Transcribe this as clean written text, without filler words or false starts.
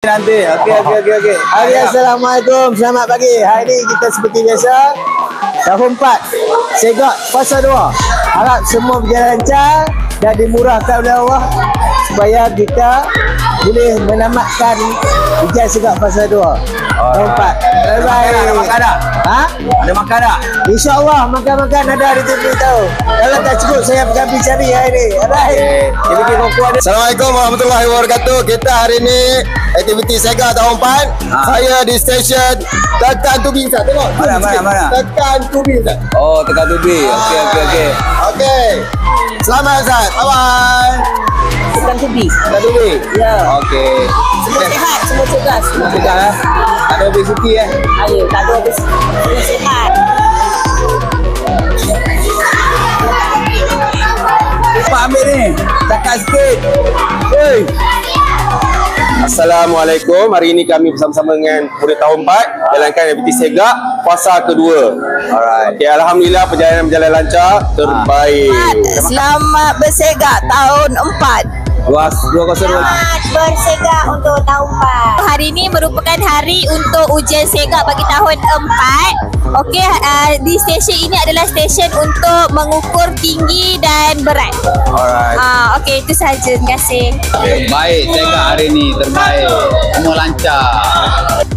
Nanti. Okey. Hai, Assalamualaikum. Selamat pagi. Hari ini kita seperti biasa tahun 4 Segak fasa 2. Harap semua berjalan lancar dan dimurahkan oleh Allah supaya kita boleh menamatkan ujian Segak fasa 2 tahun 4. Bye-bye. Ada makan tak? Ha? Ada makan tak? InsyaAllah makan-makan ada hari tu beritahu. Kalau tak cukup saya pergi cari hari ni. Bye. Dia bikin koko ada. Assalamualaikum warahmatullahi wabarakatuh. Kita hari ni aktiviti Sega tahun 4. Saya di stesen Tekan Tubi Ustaz. Tengok. Mana? Tekan Tubi Ustaz. Oh, Tekan Tubi. Okey. Okey. Selamat Ustaz. Bye-bye. Tekan Tubi. Tekan Tubi. Ya. Okey. Semua sihat, semua cergas. Tekan eh. Tak ada obesiti eh. Ayo, tak ada habis. Semua sihat. Cepat ambil ni. Tekan sikit. Oi. Assalamualaikum. Hari ini kami bersama-sama dengan murid tahun 4 jalankan aktiviti Sega fasa kedua. Alright. Okay, alhamdulillah perjalanan berjalan lancar, terbaik. Selamat bersegak tahun 4. 202. Selamat bersegak untuk tahun 4. Hari ini merupakan hari untuk ujian segak bagi tahun 4. Okey, di stesen ini adalah stesen untuk mengukur tinggi dan berat. Alright. Okey, itu sahaja. Terima kasih. Baik, Sega hari ni terbaik. Semua lancar.